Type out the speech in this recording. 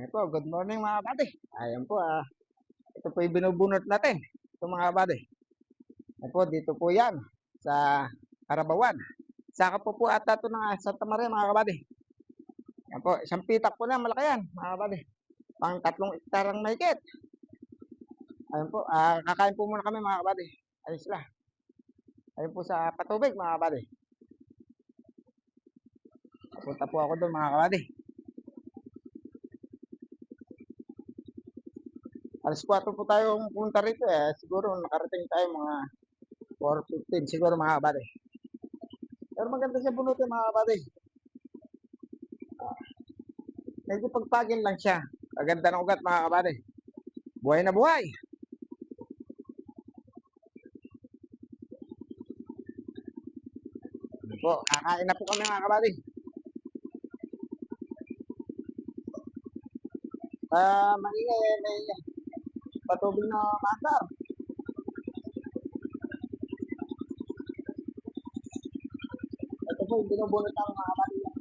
Ayan po, good morning mga buddy. Ayan po, ito po yung binubunot natin. Ito mga buddy. Ayan po, dito po yan sa Karabawan. Saka po ata ito ng Santa Maria mga kabady. Ayan po, isang pitak po na, malaki yan mga kabady. Pang 3 hektarang mahigit. Ayan po, kakain po muna kami mga kabady. Ayos lang. Ayun po sa Patubig mga kabady. Punta po ako doon mga kabady. Alas 4 po tayong punta rito siguro nakarating tayo mga 4:15 siguro mga kabady. Pero maganda siya bunutin mga kabady. Medyo pagpagin lang siya. Maganda ng ugat mga kabady. Buhay na buhay. Ano po, kakain na po kami mga kabady. Maingay, may patubig na maandar. Ito po yung binubunot ng mga kabady.